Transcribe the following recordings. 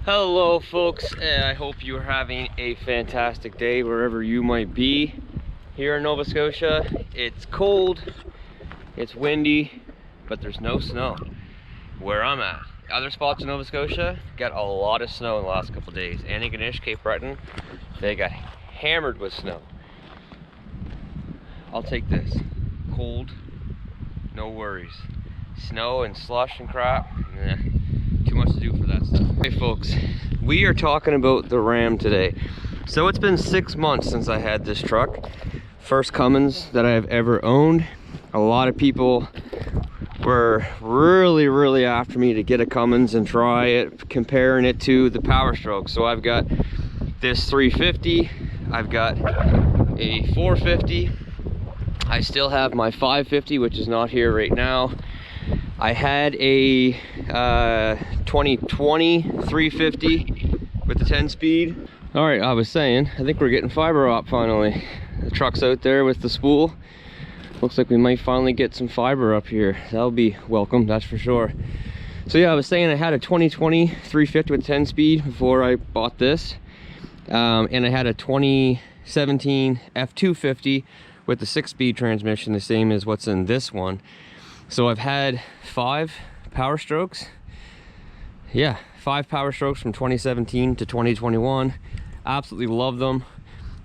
Hello folks, I hope you're having a fantastic day wherever you might be. Here in Nova Scotia, it's cold, it's windy, but there's no snow where I'm at. Other spots in Nova Scotia got a lot of snow in the last couple of days. Antigonish, Cape Breton, they got hammered with snow. I'll take this. Cold, no worries. Snow and slush and crap, too much to do for that stuff. Hey folks, we are talking about the Ram today. So it's been 6 months since I had this truck. First Cummins that I've ever owned. A lot of people were really after me to get a Cummins and try it, comparing it to the Powerstrokes. So I've got this 350, I've got a 450, I still have my 550, which is not here right now. I had a 2020 350 with the 10-speed. All right, I was saying, I think we're getting fiber op finally. The truck's out there with the spool. Looks like we might finally get some fiber up here. That'll be welcome, that's for sure. So yeah, I was saying I had a 2020 350 with 10-speed before I bought this. And I had a 2017 F250 with the 6-speed transmission, the same as what's in this one. So I've had 5 Powerstrokes. Yeah, 5 Powerstrokes from 2017 to 2021. Absolutely love them.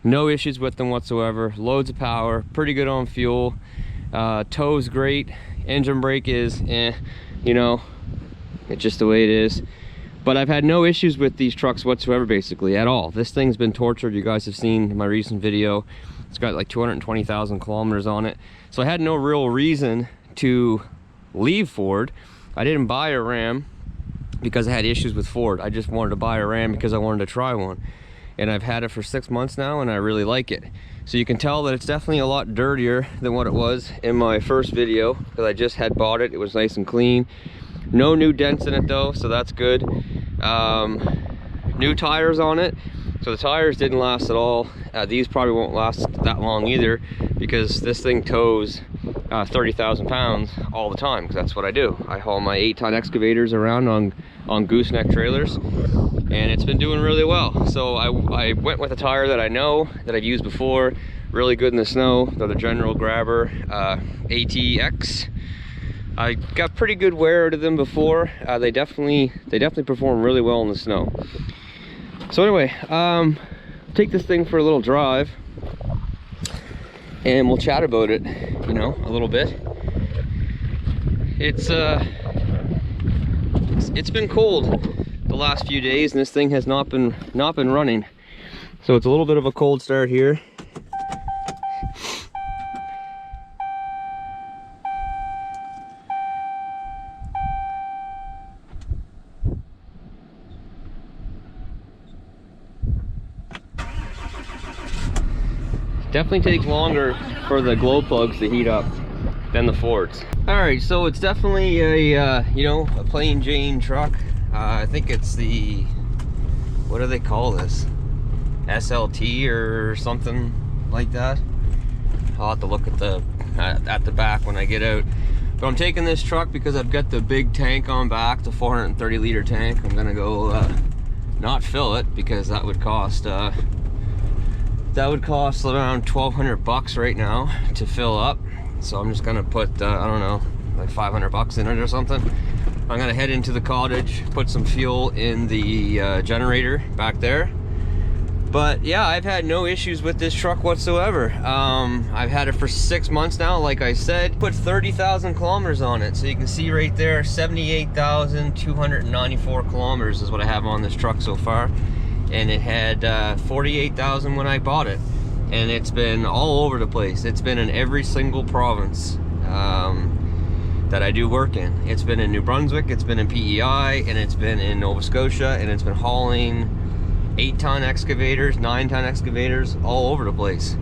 No issues with them whatsoever. Loads of power, pretty good on fuel. Tow's great. Engine brake is you know, it's just the way it is. But I've had no issues with these trucks whatsoever, basically, at all. This thing's been tortured. You guys have seen my recent video. It's got like 220,000 kilometers on it. So I had no real reason to leave Ford. I didn't buy a Ram because I had issues with Ford. I just wanted to buy a Ram because I wanted to try one. And I've had it for 6 months now and I really like it. So you can tell that it's definitely a lot dirtier than what it was in my first video, because I just had bought it. It was nice and clean. No new dents in it though, so that's good. New tires on it. So the tires didn't last at all. These probably won't last that long either, because this thing tows 30,000 pounds all the time, because that's what I do. I haul my 8-ton excavators around on gooseneck trailers, and it's been doing really well. So I went with a tire that I know, that I've used before, really good in the snow. They're the General Grabber ATX. I got pretty good wear out of them before. They definitely perform really well in the snow. So anyway, take this thing for a little drive and we'll chat about it, you know, a little bit. It's been cold the last few days and this thing has not been running. So it's a little bit of a cold start here. Definitely takes longer for the glow plugs to heat up than the Fords. All right, so it's definitely a you know, a plain Jane truck. I think it's the, what do they call this? SLT or something like that. I'll have to look at the back when I get out. But I'm taking this truck because I've got the big tank on back, the 430 liter tank. I'm gonna go not fill it because that would cost around $1,200 right now to fill up. So I'm just gonna put I don't know, like $500 in it or something. I'm gonna head into the cottage, put some fuel in the generator back there. But yeah, I've had no issues with this truck whatsoever. I've had it for 6 months now, like I said. Put 30,000 kilometers on it. So you can see right there, 78,294 kilometers is what I have on this truck so far. And it had 48,000 when I bought it. And it's been all over the place. It's been in every single province that I do work in. It's been in New Brunswick, it's been in PEI, and it's been in Nova Scotia, and it's been hauling 8-ton excavators, 9-ton excavators, all over the place.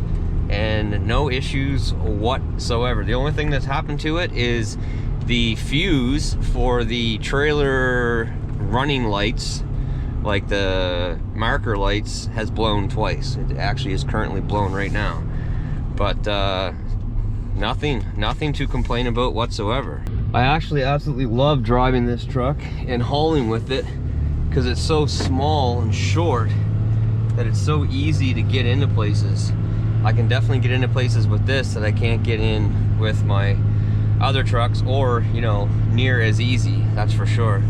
And no issues whatsoever. The only thing that's happened to it is the fuse for the trailer running lights, like the marker lights, has blown twice. It actually is currently blown right now. But nothing to complain about whatsoever. I actually absolutely love driving this truck and hauling with it. because it's so small and short that it's so easy to get into places. I can definitely get into places with this that I can't get in with my other trucks, or, you know, near as easy, that's for sure.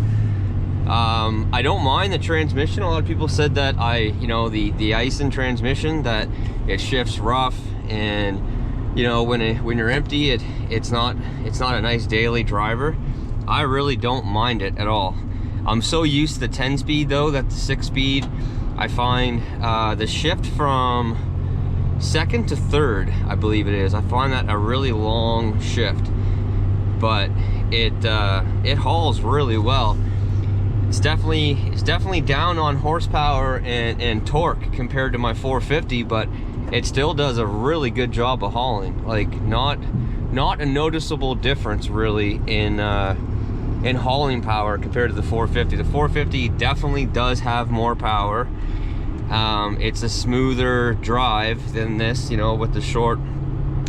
I don't mind the transmission. A lot of people said that you know, the Ison transmission, that it shifts rough, and you know, when you're empty, it's not a nice daily driver. I really don't mind it at all. I'm so used to the 10-speed though that the 6-speed, I find the shift from second to third, I believe it is, I find that a really long shift, but it hauls really well. It's definitely down on horsepower and torque compared to my 450, but it still does a really good job of hauling. Like, not a noticeable difference really in hauling power compared to the 450. The 450 definitely does have more power. It's a smoother drive than this, you know, with the short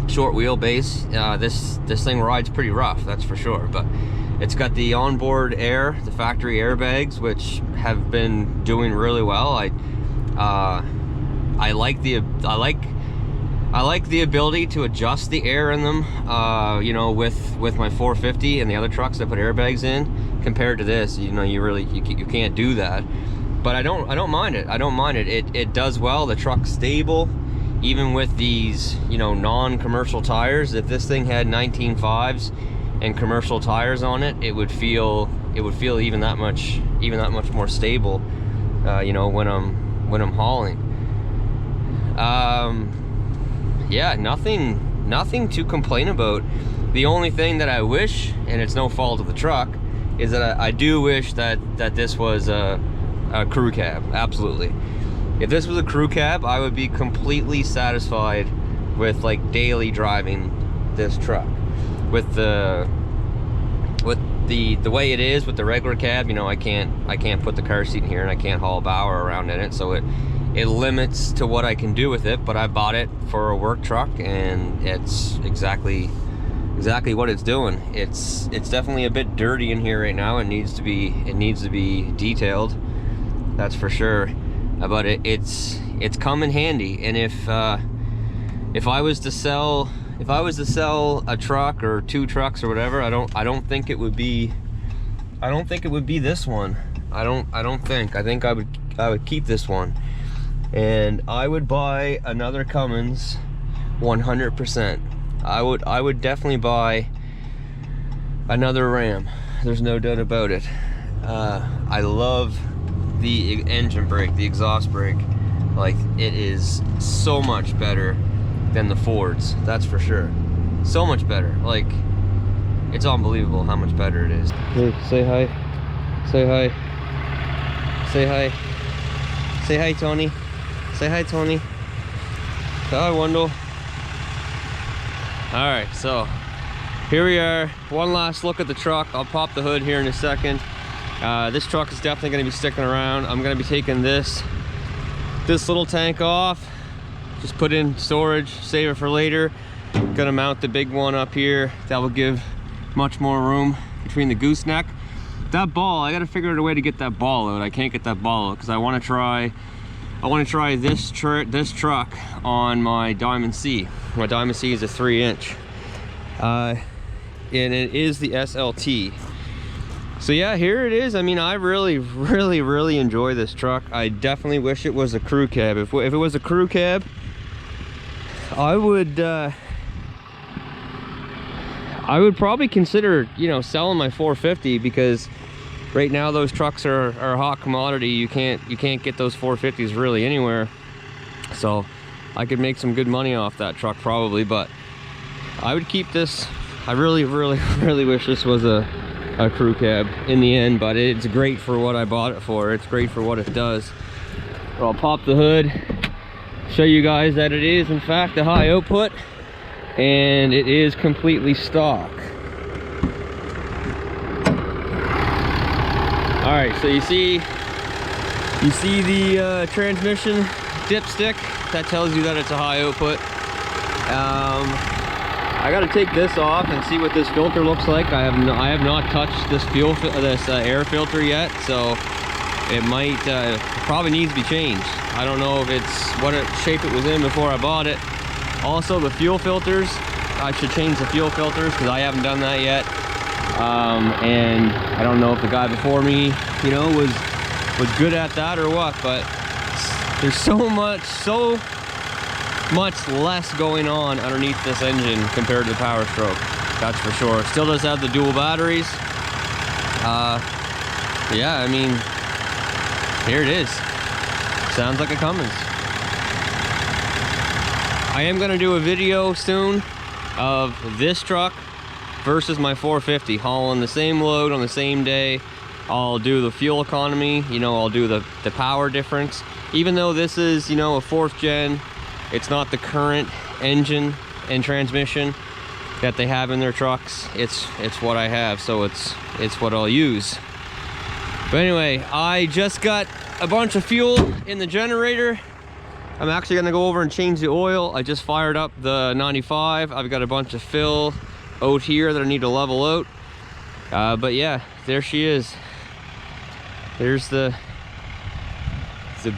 wheelbase. This thing rides pretty rough, that's for sure, but it's got the onboard air, the factory airbags, which have been doing really well. I like the ability to adjust the air in them, you know, with my 450 and the other trucks that put airbags in. Compared to this, you know, you can't do that. But I don't mind it. I don't mind it. It does well. The truck's stable, even with these, you know, non-commercial tires. If this thing had 19.5s and commercial tires on it, it would feel even that much more stable, you know, when I'm hauling. Yeah, nothing to complain about. The only thing that I wish, and it's no fault of the truck, is that I do wish that this was a crew cab. Absolutely. If this was a crew cab, I would be completely satisfied with like daily driving this truck. With the way it is with the regular cab, you know, I can't put the car seat in here, and I can't haul a bower around in it, so it limits to what I can do with it. But I bought it for a work truck, and it's exactly what it's doing. It's definitely a bit dirty in here right now. It needs to be detailed, that's for sure. But it's come in handy. And if I was to sell a truck or two trucks or whatever, I don't think it would be this one. I think I would keep this one, and I would buy another Cummins 100%. I would definitely buy another Ram. There's no doubt about it. I love the engine brake, the exhaust brake. Like, it is so much better than the Fords, that's for sure. So much better. Like, it's unbelievable how much better it is. Hey, say hi. Say hi. Say hi. Say hi, Tony. Say hi, Tony. Say hi, Wendell. Alright, so here we are. One last look at the truck. I'll pop the hood here in a second. This truck is definitely going to be sticking around. I'm going to be taking this little tank off, just put in storage, save it for later. Gonna mount the big one up here. That will give much more room between the gooseneck. That ball, I gotta figure out a way to get that ball out. I can't get that ball out because I want to try this truck on my Diamond C. My Diamond C is a 3-inch, and it is the SLT. So yeah, here it is. I mean, I really enjoy this truck. I definitely wish it was a crew cab. If it was a crew cab, I would probably consider, you know, selling my 450, because right now those trucks are a hot commodity. You can't get those 450s really anywhere. So I could make some good money off that truck probably, but I would keep this. I really wish this was a crew cab in the end, but it's great for what I bought it for. It's great for what it does. But I'll pop the hood, show you guys that it is in fact a high output, and it is completely stock. All right, so you see the transmission dipstick. That tells you that it's a high output. I got to take this off and see what this filter looks like. I have not touched this air filter yet, so it might probably needs to be changed. I don't know if it's what shape it was in before I bought it. Also, the fuel filters, I should change the fuel filters because I haven't done that yet. And I don't know if the guy before me, you know, was good at that or what, but there's so much less going on underneath this engine compared to the Powerstroke. That's for sure. It still does have the dual batteries. Yeah, I mean, here it is. Sounds like a Cummins. I am gonna do a video soon of this truck versus my 450, hauling the same load on the same day. I'll do the fuel economy, you know, I'll do the power difference. Even though this is, you know, a 4th gen, it's not the current engine and transmission that they have in their trucks. It's what I have, so it's what I'll use. But anyway, I just got a bunch of fuel in the generator. I'm actually gonna go over and change the oil. I just fired up the 95. I've got a bunch of fill out here that I need to level out. But yeah, there she is. There's the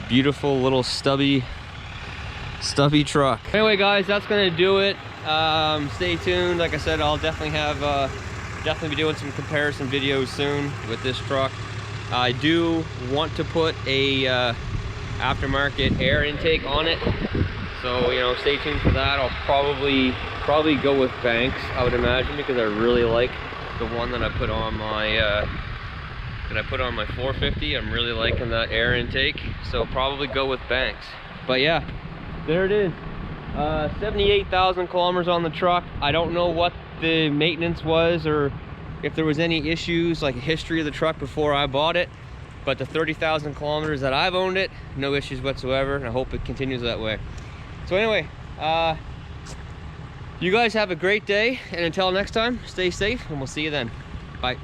beautiful little stubby truck. Anyway guys, that's gonna do it. Stay tuned. Like I said, I'll definitely be doing some comparison videos soon with this truck. I do want to put a aftermarket air intake on it, so you know, stay tuned for that. I'll probably go with Banks, I would imagine, because I really like the one that I put on my 450. I'm really liking that air intake, so probably go with Banks. But yeah, there it is. 78,000 kilometers on the truck. I don't know what the maintenance was or if there was any issues, like a history of the truck before I bought it, but the 30,000 kilometers that I've owned it, no issues whatsoever, and I hope it continues that way. So anyway, you guys have a great day, and until next time, stay safe, and we'll see you then. Bye.